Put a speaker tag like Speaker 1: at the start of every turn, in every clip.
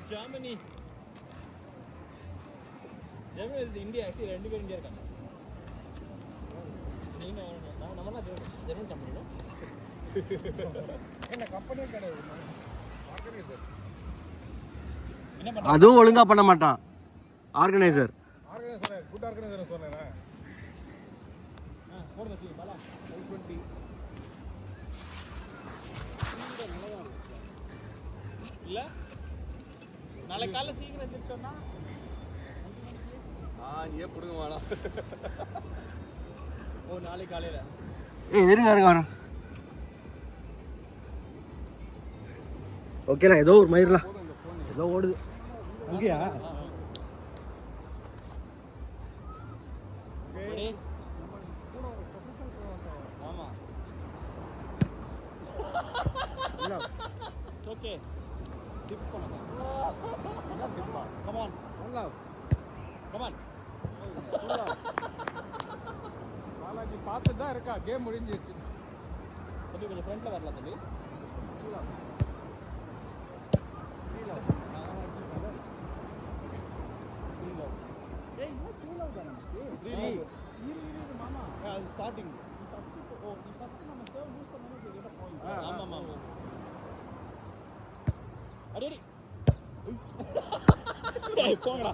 Speaker 1: Germany India actually 2 பேர் India இருக்காங்க. நீங்கள் நம்மலாம் ஜெர்மன் கம்பெனினா என்ன கம்பெனியே கிடையாது.
Speaker 2: அதுவும் ஒழுங்கா பண்ண மாட்டான் ஆர்கனைசர்.
Speaker 1: குட் ஆர்கனைசர் சொன்னேன். போடுங்க பாலா 520 இல்ல நாளை காலைல சீக்கிரம் எந்திரிச்சோம்னா
Speaker 3: நீயே புடுங்க வேணாம்.
Speaker 1: ஓ நாளைக்கு காலையில
Speaker 2: இருங்க வரேன். ஓகேண்ணா ஏதோ ஒரு மயிரலாம் ஏதோ ஓடுது அங்கேயா.
Speaker 1: ஆமா ஓகே டிப் பண்ணுங்க. என்ன டிப்பா? Come on one love come on. Balaji பார்த்துட்டு தான் இருக்கா. கேம் முடிஞ்சிருச்சு. தம்பி கொஞ்சம் ஃப்ரண்ட்ல வரலாம் தம்பி. அது ஸ்டார்டிங். ஆமா அடி போங்கடா.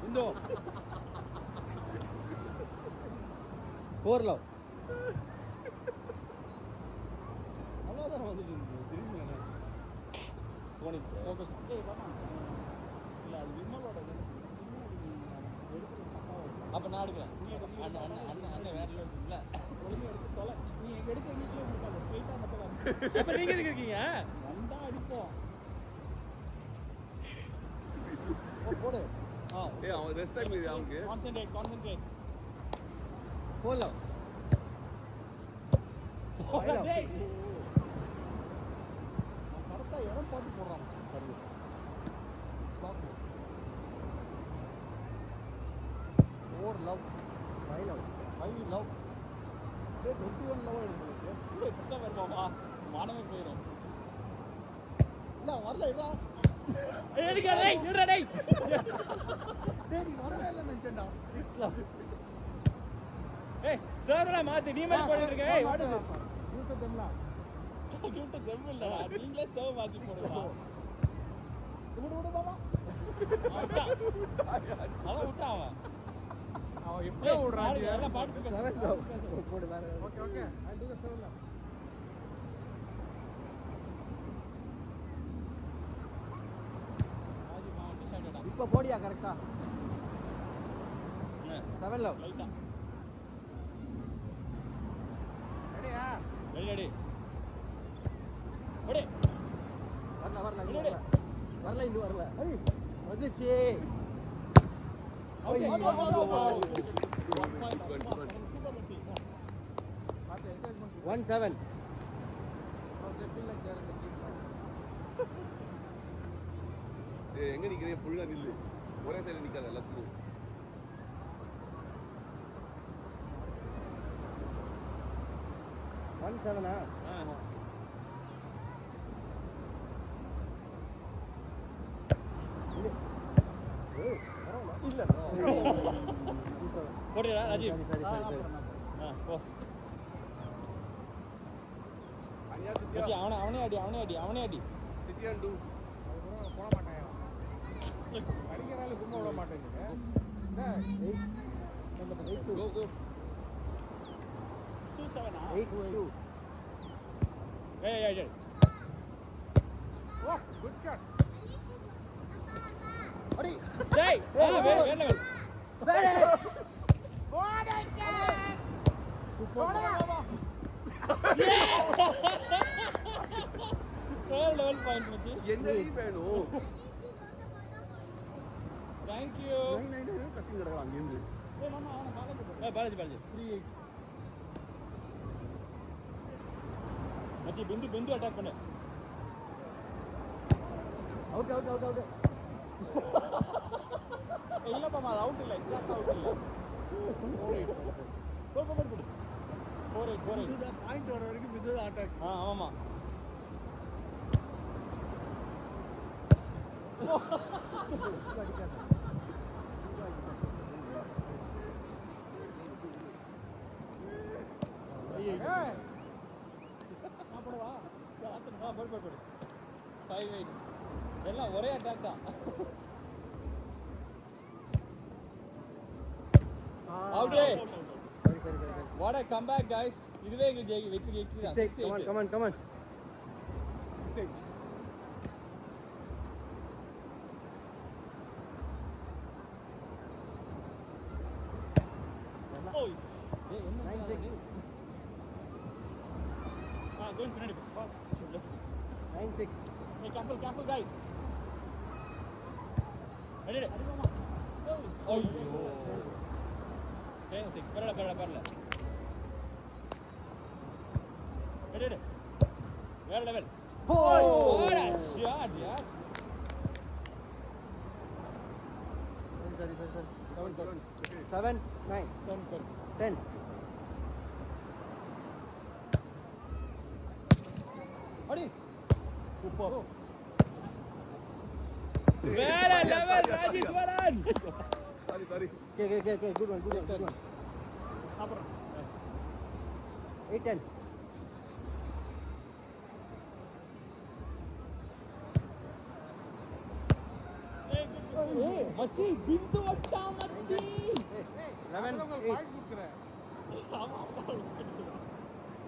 Speaker 1: இந்தோ 4 லவ் அவ்வளோதான் வந்துட்டு இருந்தது. திரும்பி ஃபோக்கஸ் இல்லை அது விமலோட அப்போ நான் எடுக்கிறேன். அண்ணன் வேற இல்லை எடுத்து தொலை. நீ எங்கள் எடுக்க வீட்டிலே இருக்காது. ஸ்ட்ரெயிட்டாக மட்டும் அப்போ நீங்கள் எதுக்கு இருக்கீங்க? வந்தால் அடிப்போம். போடு.
Speaker 3: அவன் ரெஸ்ட் டைம் இது அவனுக்கு.
Speaker 1: கான்சென்ட்ரேட்
Speaker 2: போலாம்.
Speaker 1: கரெக்டாக இடம் பார்த்து போடுறான். சரி லவ் 5 லவ் 21 லவ் எடுத்து புத்தா வருமாமா மானமே போயிடும். இல்லை வரல இதா வரவே இல்லை நினச்சேன்டா. 6 லவ் சார்லாம் மாற்றி நீ மாதிரி போட்டுட்டு இருக்க. யூடியூப் தெம் இல்லை நீங்களே சேவ் மாற்றி போடுவா. விடு பாபா அவன் விட்டான். அவன் எப்படியோ விடுறான். ஓகே இப்போ போடியா கரெக்டா 7 லவ் லைட்டா ரெடியா ரெடி ஓடி வரல இன்னும் வரல. வந்துச்சு. 1-7
Speaker 3: எங்க நிக்கிறீங்க? புள்ள நில்லு. ஒரே சைடுல நிக்காத எல்லாத்துக்கும்.
Speaker 2: ஒன் செவனா?
Speaker 1: இல்ல போடுடா ராஜீவ். சரி போ.
Speaker 3: அனியா சிட்டியா.
Speaker 1: அவனே அடி
Speaker 3: சிட்டியா டு.
Speaker 1: அது போட மாட்டாங்க. அடிக்கறால சும்மா விட மாட்டேங்குது. 8
Speaker 3: கோ
Speaker 1: 2-7 8-2. ஏய் ஓ குட் ஷாட். அடி டேய் வேற லெவல் சூப்பர் வேற லெவல் பாயிண்ட் மச்சி.
Speaker 3: என்ன நீ வேணும்?
Speaker 1: Thank you.
Speaker 3: 999 கட்டிங் கடை அங்க இருந்து.
Speaker 1: ஏய் மாமா அவன பாலாஜி 38 மச்சி பிந்து அட்டாக் பண்ணு. அவுட் இல்ல மாமா அவுட் இல்ல. எக்ஸாக்ட்டா அவுட் இல்ல. 4-8 இது பாயிண்ட் வர வரைக்கும் இது அட்டாக். ஆமா போடு 5-8 எல்லாம் ஒரே அட்டாக் தான். Out. What a comeback guys. இதுவே எங்களுக்கு வெற்றி தான்.
Speaker 2: Come on.
Speaker 1: Boys. ஏய் என்ன 9-6. கோயிங் பின்னாடி போ.
Speaker 2: 9-6.
Speaker 1: Hey, careful guys. Ready? ஐயோ. 10-6. பரல. Ready? வேற level. What a shot, yaar.
Speaker 2: Sorry. 7-9. 10. Adi. Super.
Speaker 1: வேற level Rajeswaran.
Speaker 3: Sorry.
Speaker 2: Okay. Good one.
Speaker 1: அப்புறம்
Speaker 2: 8-10.
Speaker 1: ஏய் மச்சி பிந்து வட்டா மச்சி.
Speaker 2: 11-8.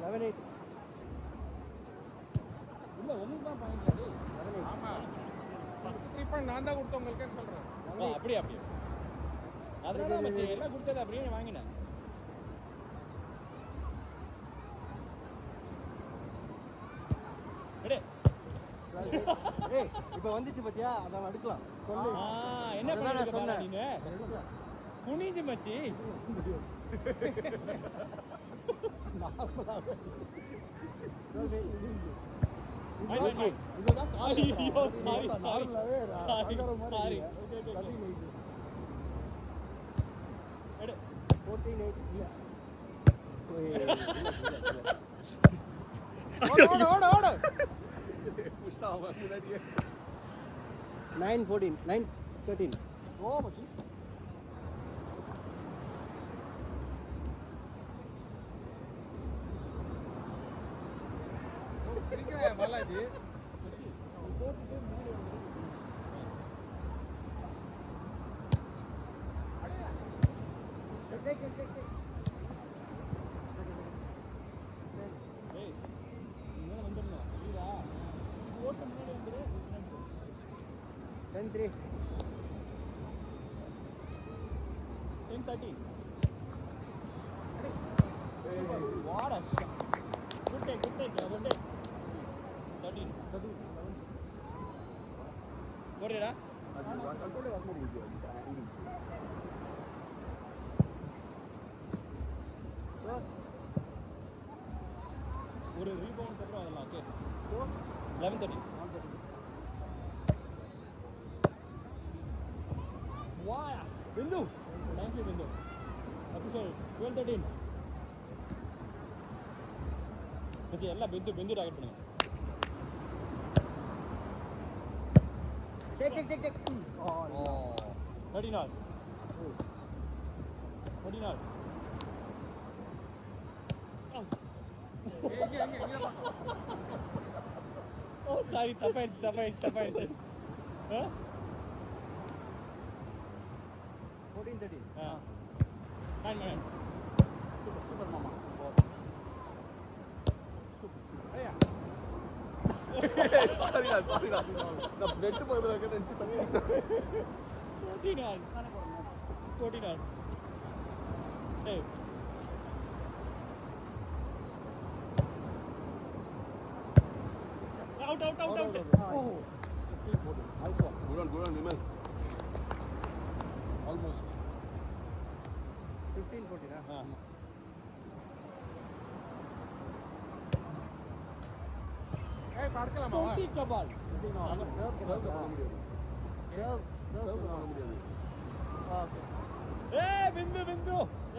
Speaker 2: 11-8.
Speaker 1: இல்ல உங்களுக்கு தான் பாயிண்ட் அது.
Speaker 2: 11-8.
Speaker 4: ஆமா 3 பாயிண்ட் நான் தான் கொடுத்தேன் உங்களுக்கு சொல்றேன்.
Speaker 1: அப்படியே அதனால மச்சி எல்லாம் கொடுத்தது அப்படியே வாங்கினேன். ரெடி?
Speaker 2: ஏய் இப்போ வந்துச்சு பாத்தியா அத அடுக்கலாம்.
Speaker 1: என்ன
Speaker 2: அதான் நான் சொன்னேன்.
Speaker 1: நீங்க குனிஞ்சு மச்சி.
Speaker 2: இதுதான் கால்.
Speaker 1: ஐயோ சாரி.
Speaker 2: நார்மலாவே
Speaker 1: சாரி. ரெடி?
Speaker 2: 14-8. இல்ல. ஓடு.
Speaker 3: புஷ் ஆவ முன்னாடியே
Speaker 2: 9-14. 9-13. ஓ மச்சி.
Speaker 4: சிரிக்கிறே பாலாஜி.
Speaker 1: ஏய் நீங்க வந்துறணும். புரியுதா? ஓட்டு முன்னாடி வந்துரு.
Speaker 2: 10-3.
Speaker 1: 10-13. What a shot. Good take. 13. போடுறா?
Speaker 3: அது கண்ட்ரோலே வர முடியாது.
Speaker 1: ஒரு ரீபவுண்ட் அப்புறம் அதெல்லாம் okay. 11-13. Wow. Bindu. Thank you Bindu. Official 12-13. மச்சி எல்லாம் பிந்து டார்கெட் பண்ணுங்க.
Speaker 2: Take. Oh.
Speaker 1: 13.
Speaker 4: எங்க
Speaker 1: ஓ சாரி தப்பாயிடுச்சு.
Speaker 2: 14-13.
Speaker 1: Man.
Speaker 2: Super mama.
Speaker 3: சாரிடா நான் நெட் பக்கத்துல இருக்க நினைச்சிட்டேன்.
Speaker 1: 14. ஏய் out.
Speaker 2: Oh. 15-14. Nice one.
Speaker 3: Good on, Vimal.
Speaker 2: Almost. 15-14.
Speaker 4: ஏய் படுக்கலாமா?
Speaker 1: 20 கபால்.
Speaker 2: Serve. Okay.
Speaker 1: ஏய் பிந்து.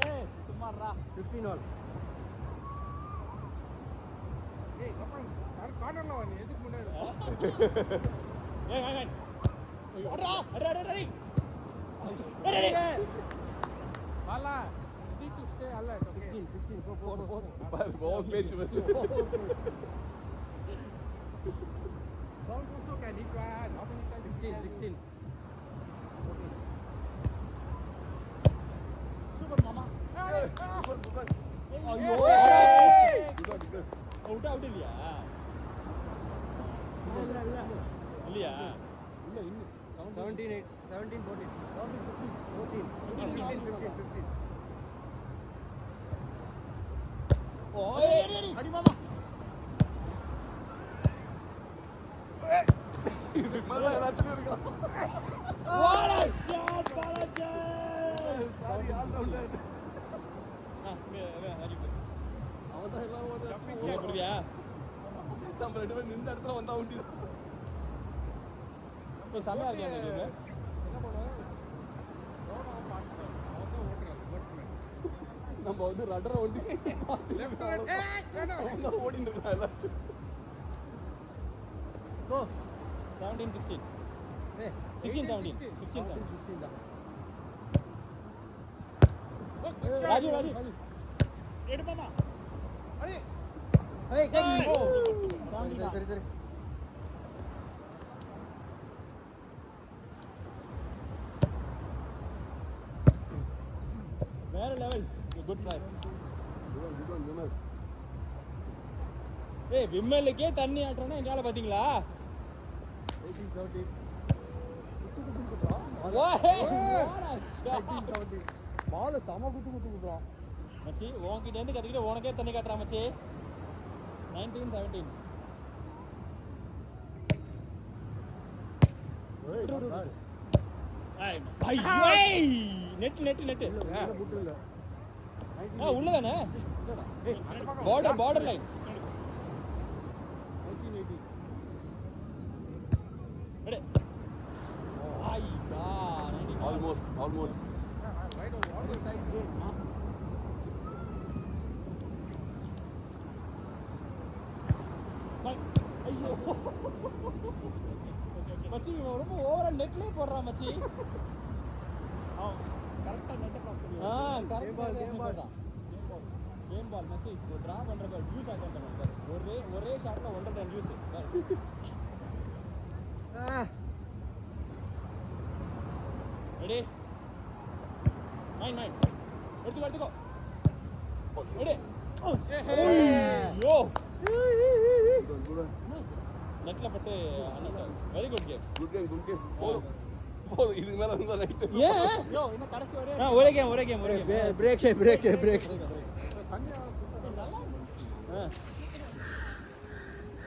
Speaker 1: ஏய் சும்மாடா.
Speaker 2: 15-all.
Speaker 4: ஏய் கப்பன் கார்னர்ல வா நீ எதுக்கு முன்னாடி?
Speaker 1: ஏய்
Speaker 4: Bala, you need to stay alert, okay?
Speaker 2: 16, 4.
Speaker 3: Over பேச்சு வருது
Speaker 4: Bounce also can hit one. How many times?
Speaker 2: 16.
Speaker 1: Super mama.
Speaker 3: ஐயோ
Speaker 1: அவுட் அவுட் இல்லையா? இல்லையா?
Speaker 2: 17, 14.
Speaker 3: 15
Speaker 1: அடி மாமா.
Speaker 3: மல்ல எல்லாத்துலயும் இருக்கா
Speaker 1: What a shot, Balaji!
Speaker 3: Sorry all out
Speaker 2: அவதான் எல்லாம் ஓடுறான்.
Speaker 1: நீங்க புரியா?
Speaker 3: நம்ம ரெண்டு பேரும் நின்ற இடத்துல வந்தா அவுட்
Speaker 1: இப்போ செமையா இருக்கே அந்த கேம்.
Speaker 4: என்ன பண்ணுவாங்க? அவன் பார்த்துட்டான். அவன் தான் ஓட்டுறான்.
Speaker 3: நம்ம வந்து ரட்டரை ஓடி
Speaker 4: Left hand. வேணாம்.
Speaker 3: ஓடிட்டு இருக்கா எல்லாத்தையும்
Speaker 1: 17, 16. 16, 17. 16, 17.
Speaker 2: 16 தான்.
Speaker 4: Good shot.
Speaker 1: ராஜு. எடு மாமா.
Speaker 4: அடி.
Speaker 2: ஏய் கேம்.
Speaker 1: ஓ.
Speaker 2: சரி.
Speaker 1: வேற லெவல். Good try. ஏய் விம்மலுக்கே தண்ணி ஆட்டறனா எங்கால பாத்தீங்களா?
Speaker 2: 18, 17. குத்துறா.
Speaker 1: வா ஹே.
Speaker 2: 18, 17. பால் சம குத்துறா.
Speaker 1: மச்சி உன்கிட்ட இருந்து கத்திக்கிட்டு உனக்கே தண்ணி காட்டுறா மச்சி. 19, 17.
Speaker 2: ஏய்
Speaker 1: ஐயோ நெட்
Speaker 2: இல்ல புட்டு இல்ல.
Speaker 1: உள்ளதானே
Speaker 2: இல்லடா. ஏய்
Speaker 1: பார்டர் லைன்
Speaker 2: 19, 18.
Speaker 1: எடு ஐயா
Speaker 3: almost
Speaker 4: Right over.
Speaker 2: Very tight game.
Speaker 1: ஐயோ மச்சி இவன் ரொம்ப ஓவரா நெட்லயே போடுறான் மச்சி. கரெக்டா net pass
Speaker 2: Game ball.
Speaker 1: Game ball மச்சி இப்போ டிரா பண்றப்ப யூஸ் ஆகணும். ஒரே ஷாட்ல 1 ரன் யூஸ். ரெடி 9 எடுத்துக்கோ ரெடி. ஐயோ நெட்ல பட்டு very good game.
Speaker 3: Good game போதும் இதுக்கு மேல இருந்தா ரைட்
Speaker 1: ஏன் யோ இன்னும் கடைசி ஒரே கேம்
Speaker 2: பிரேக்.
Speaker 4: தண்ணி
Speaker 1: நல்லா